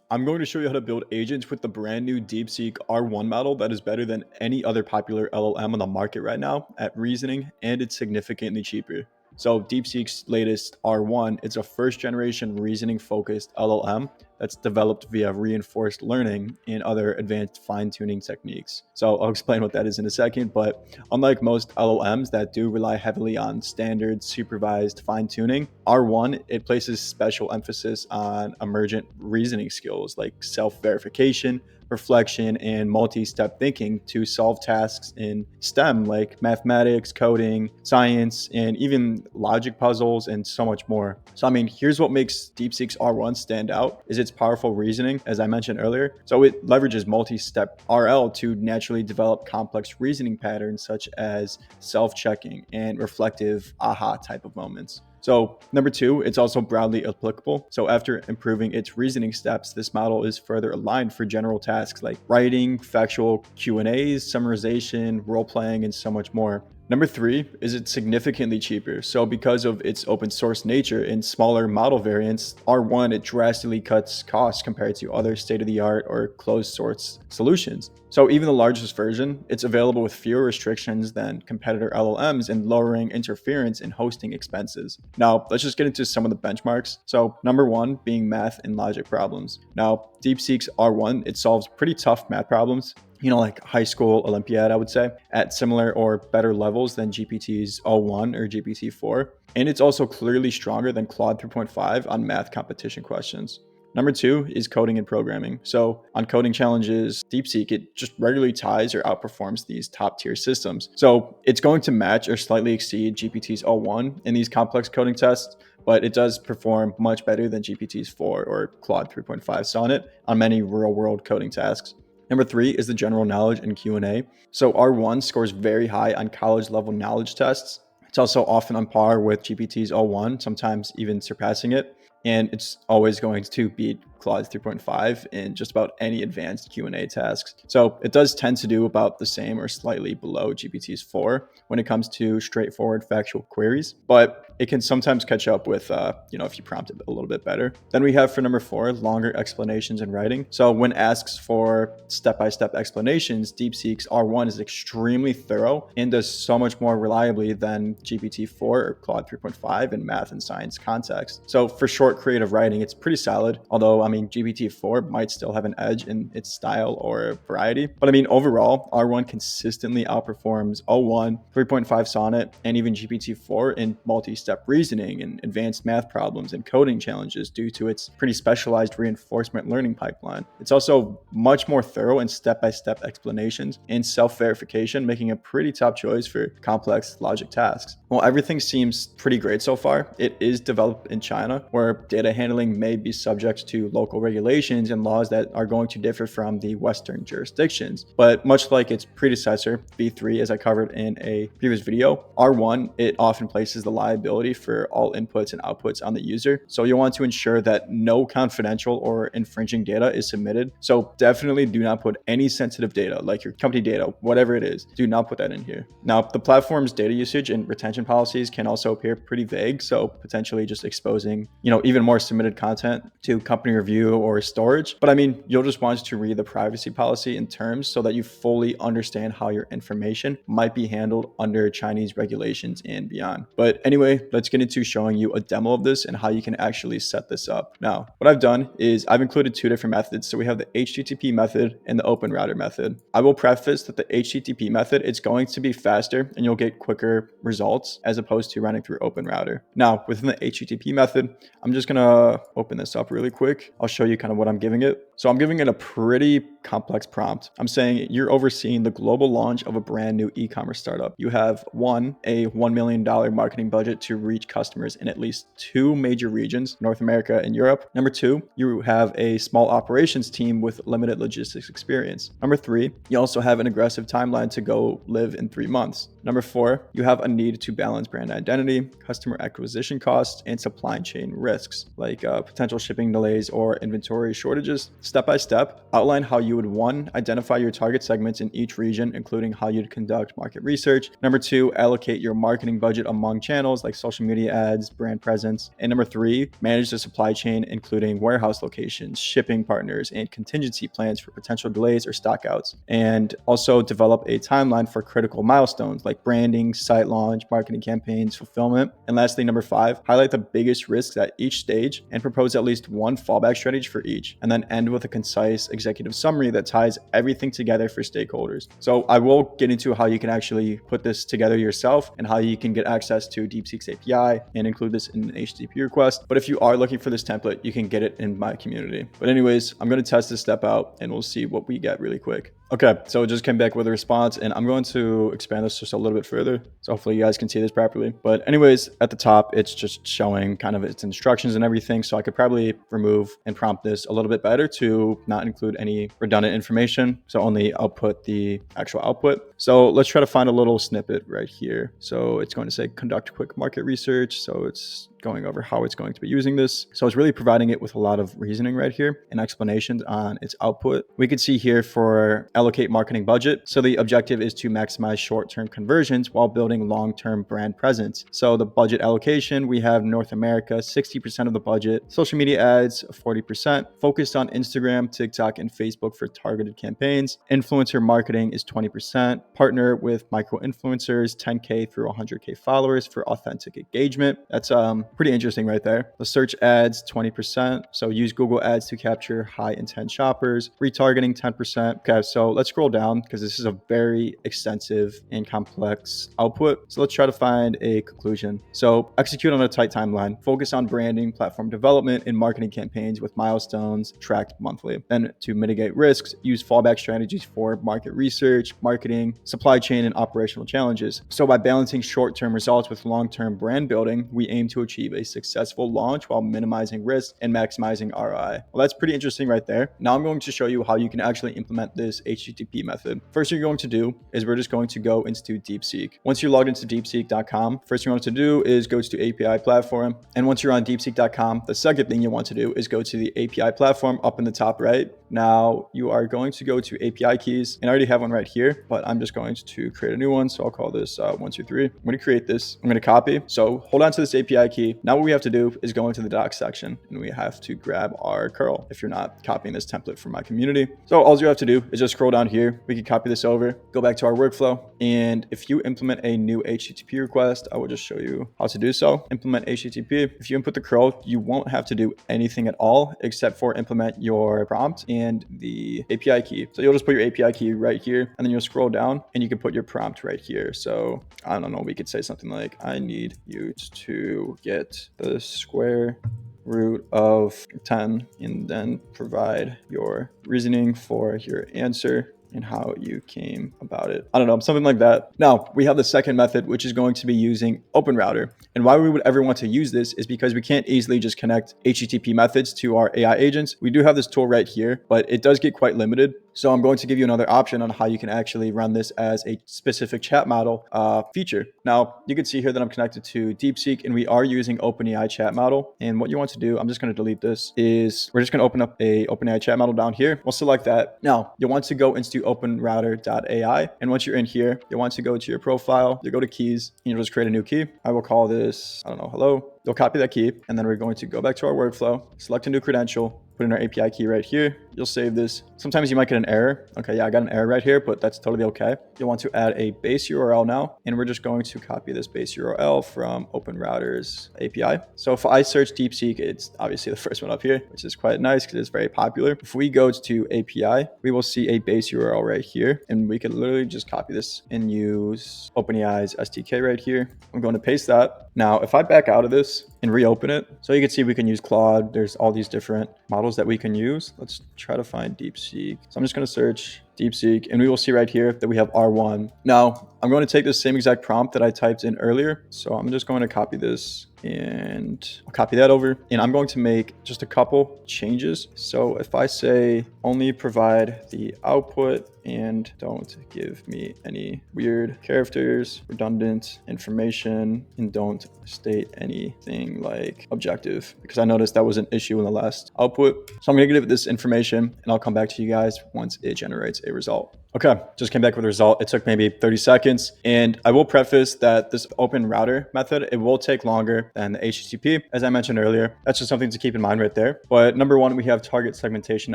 I'm going to show you how to build agents with the brand new DeepSeek R1 model that is better than any other popular LLM on the market right now at reasoning, and it's significantly cheaper. So DeepSeek's latest R1, it's a first generation reasoning focused LLM that's developed via reinforced learning and other advanced fine tuning techniques. So I'll explain what that is in a second, but unlike most LLMs that do rely heavily on standard supervised fine tuning, R1, it places special emphasis on emergent reasoning skills like self verification, reflection, and multi-step thinking to solve tasks in STEM like mathematics, coding, science, and even logic puzzles and so much more. So I mean, here's what makes DeepSeek's R1 stand out is its powerful reasoning, as I mentioned earlier. So it leverages multi-step RL to naturally develop complex reasoning patterns such as self-checking and reflective aha type of moments. So number two, it's also broadly applicable. So after improving its reasoning steps, this model is further aligned for general tasks like writing, factual Q&As, summarization, role-playing, and so much more. Number three is it's significantly cheaper. So because of its open source nature and smaller model variants, R1, it drastically cuts costs compared to other state-of-the-art or closed source solutions. So even the largest version, it's available with fewer restrictions than competitor LLMs and lowering interference in hosting expenses. Now, let's just get into some of the benchmarks. So number one being math and logic problems. Now, DeepSeek's R1, it solves pretty tough math problems, like high school Olympiad, I would say, at similar or better levels than GPT's O1 or GPT-4. And it's also clearly stronger than Claude 3.5 on math competition questions. Number two is coding and programming. So on coding challenges, DeepSeek, it just regularly ties or outperforms these top tier systems. So it's going to match or slightly exceed GPT's O1 in these complex coding tests, but it does perform much better than GPT's 4 or Claude 3.5 Sonnet on many real world coding tasks. Number three is the general knowledge and Q&A. So R1 scores very high on college level knowledge tests. It's also often on par with GPT's O1, sometimes even surpassing it. And it's always going to beat Claude 3.5 in just about any advanced Q&A tasks. So it does tend to do about the same or slightly below GPT's 4 when it comes to straightforward factual queries, but it can sometimes catch up with, if you prompt it a little bit better. Then we have for number four, longer explanations in writing. So when asked for step-by-step explanations, DeepSeek's R1 is extremely thorough and does so much more reliably than GPT-4 or Claude 3.5 in math and science context. So for short creative writing, it's pretty solid, although GPT-4 might still have an edge in its style or variety. But overall, R1 consistently outperforms O1, 3.5 Sonnet, and even GPT-4 in multi-step reasoning and advanced math problems and coding challenges due to its pretty specialized reinforcement learning pipeline. It's also much more thorough in step-by-step explanations and self-verification, making a pretty top choice for complex logic tasks. While everything seems pretty great so far, it is developed in China, where data handling may be subject to local regulations and laws that are going to differ from the Western jurisdictions. But much like its predecessor, V3, as I covered in a previous video, R1, it often places the liability for all inputs and outputs on the user. So you'll want to ensure that no confidential or infringing data is submitted. So definitely do not put any sensitive data, like your company data, whatever it is, do not put that in here. Now, the platform's data usage and retention policies can also appear pretty vague, so potentially just exposing, even more submitted content to company review or storage. But you'll just want to read the privacy policy in terms so that you fully understand how your information might be handled under Chinese regulations and beyond. But anyway, let's get into showing you a demo of this and how you can actually set this up. Now, what I've done is I've included two different methods. So we have the HTTP method and the Open Router method. I will preface that the HTTP method, it's going to be faster and you'll get quicker results as opposed to running through Open Router. Now, within the HTTP method, I'm just gonna open this up really quick. I'll show you kind of what I'm giving it. So I'm giving it a pretty complex prompt. I'm saying you're overseeing the global launch of a brand new e-commerce startup. You have a $1 million marketing budget to reach customers in at least two major regions, North America and Europe. Number two, you have a small operations team with limited logistics experience. Number three, you also have an aggressive timeline to go live in 3 months. Number 4, you have a need to balance brand identity, customer acquisition costs, and supply chain risks, like potential shipping delays or inventory shortages. Step by step, outline how you would 1, identify your target segments in each region, including how you'd conduct market research. Number 2, allocate your marketing budget among channels like social media ads, brand presence. And number 3, manage the supply chain, including warehouse locations, shipping partners, and contingency plans for potential delays or stockouts. And also develop a timeline for critical milestones like branding, site launch, marketing campaigns, fulfillment. And lastly, number 5, highlight the biggest risks at each stage and propose at least one fallback strategy for each. And then end with a concise executive summary that ties everything together for stakeholders. So I will get into how you can actually put this together yourself and how you can get access to DeepSeek's API and include this in an HTTP request. But if you are looking for this template, you can get it in my community. But anyways, I'm going to test this step out and we'll see what we get really quick. Okay, so it just came back with a response and I'm going to expand this just a little bit further. So hopefully you guys can see this properly. But anyways, at the top, it's just showing kind of its instructions and everything. So I could probably remove and prompt this a little bit better to not include any redundant information. So only output the actual output. So let's try to find a little snippet right here. So it's going to say conduct quick market research. So it's going over how it's going to be using this. So it's really providing it with a lot of reasoning right here and explanations on its output. We could see here for allocate marketing budget. So the objective is to maximize short-term conversions while building long-term brand presence. So the budget allocation, we have North America, 60% of the budget, social media ads, 40%, focused on Instagram, TikTok, and Facebook for targeted campaigns. Influencer marketing is 20%, partner with micro influencers, 10K through 100K followers for authentic engagement. That's pretty interesting right there. The search ads, 20%. So use Google ads to capture high intent shoppers. Retargeting, 10%. Okay, so let's scroll down because this is a very extensive and complex output. So let's try to find a conclusion. So execute on a tight timeline. Focus on branding, platform development, and marketing campaigns with milestones tracked monthly. Then to mitigate risks, use fallback strategies for market research, marketing, supply chain, and operational challenges. So by balancing short-term results with long-term brand building, we aim to achieve a successful launch while minimizing risk and maximizing ROI. Well, that's pretty interesting right there. Now I'm going to show you how you can actually implement this HTTP method. First thing you're going to do is we're just going to go into DeepSeek. Once you're logged into deepseek.com, first thing you want to do is go to API platform. And once you're on deepseek.com, the second thing you want to do is go to the API platform up in the top right. Now you are going to go to API keys, and I already have one right here, but I'm just going to create a new one. So I'll call this 123. I'm going to create this. I'm going to copy. So hold on to this API key. Now what we have to do is go into the docs section and we have to grab our curl if you're not copying this template from my community. So all you have to do is just scroll down here. We can copy this over, go back to our workflow. And if you implement a new HTTP request, I will just show you how to do so. Implement HTTP. If you input the curl, you won't have to do anything at all except for implement your prompt and the API key. So you'll just put your API key right here and then you'll scroll down and you can put your prompt right here. So I don't know, we could say something like, I need you to get the square root of 10 and then provide your reasoning for your answer and how you came about it. I don't know, something like that. Now we have the second method, which is going to be using OpenRouter. And why we would ever want to use this is because we can't easily just connect HTTP methods to our AI agents. We do have this tool right here, but it does get quite limited. So I'm going to give you another option on how you can actually run this as a specific chat model feature. Now you can see here that I'm connected to DeepSeek and we are using OpenAI chat model. And what you want to do, I'm just going to delete this, is we're just going to open up a OpenAI chat model down here. We'll select that. Now you'll want to go into openrouter.ai. And once you're in here, you'll want to go to your profile, you'll go to keys, and you'll just create a new key. I will call this, I don't know, hello. You'll copy that key, and then we're going to go back to our workflow, select a new credential, put in our API key right here. You'll save this. Sometimes you might get an error. Okay, yeah, I got an error right here, but that's totally okay. You'll want to add a base URL now, and we're just going to copy this base URL from OpenRouter's API. So if I search DeepSeek, it's obviously the first one up here, which is quite nice because it's very popular. If we go to API, we will see a base URL right here, and we could literally just copy this and use OpenAI's SDK right here. I'm going to paste that. Now, if I back out of this and reopen it, so you can see we can use Claude. There's all these different models that we can use. Let's try to find DeepSeek. So I'm just going to search DeepSeek, and we will see right here that we have R1. Now, I'm going to take the same exact prompt that I typed in earlier. So I'm just going to copy this and I'll copy that over, and I'm going to make just a couple changes. So if I say only provide the output and don't give me any weird characters, redundant information, and don't state anything like objective, because I noticed that was an issue in the last output. So I'm gonna give it this information and I'll come back to you guys once it generates a result. Okay, just came back with a result. It took maybe 30 seconds. And I will preface that this open router method, it will take longer than the HTTP, as I mentioned earlier. That's just something to keep in mind right there. But number one, we have target segmentation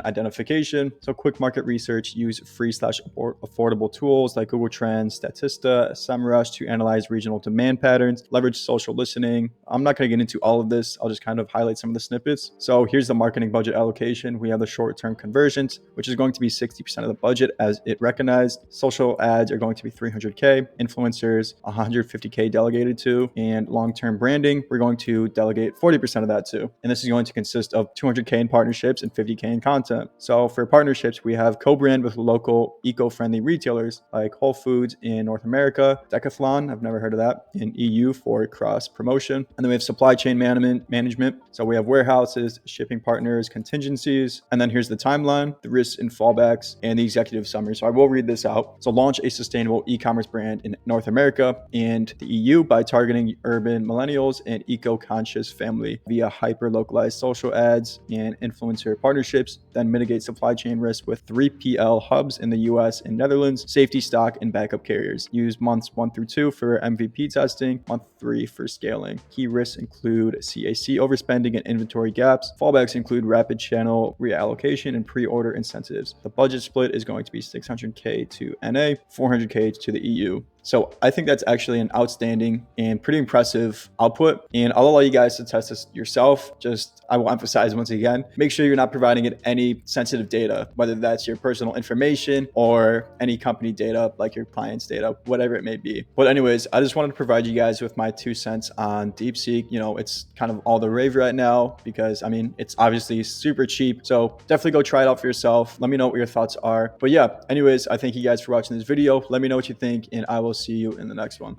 identification. So quick market research, use free/affordable tools like Google Trends, Statista, SEMrush to analyze regional demand patterns, leverage social listening. I'm not gonna get into all of this. I'll just kind of highlight some of the snippets. So here's the marketing budget allocation. We have the short-term conversions, which is going to be 60% of the budget as it recognized. Social ads are going to be 300K, influencers 150K delegated to, and long-term branding, we're going to delegate 40% of that to. And this is going to consist of 200K in partnerships and 50K in content. So for partnerships, we have co-brand with local eco-friendly retailers like Whole Foods in North America, Decathlon, I've never heard of that, in EU for cross promotion. And then we have supply chain management. So we have warehouses, shipping partners, contingencies, and then here's the timeline, the risks and fallbacks, and the executive summary. So I will read this out. So launch a sustainable e-commerce brand in North America and the EU by targeting urban millennials and eco-conscious family via hyper-localized social ads and influencer partnerships. Then mitigate supply chain risk with 3PL hubs in the US and Netherlands, safety stock and backup carriers. Use months 1 through 2 for MVP testing, month 3 for scaling. Key risks include CAC overspending and inventory gaps. Fallbacks include rapid channel reallocation and pre-order incentives. The budget split is going to be 600K to NA, 400K to the EU. So I think that's actually an outstanding and pretty impressive output. And I'll allow you guys to test this yourself. Just, I will emphasize once again, make sure you're not providing it any sensitive data, whether that's your personal information or any company data, like your client's data, whatever it may be. But anyways, I just wanted to provide you guys with my 2 cents on DeepSeek. You know, it's kind of all the rave right now because, I mean, it's obviously super cheap. So definitely go try it out for yourself. Let me know what your thoughts are. But yeah, anyways, I thank you guys for watching this video. Let me know what you think, and I will see you in the next one.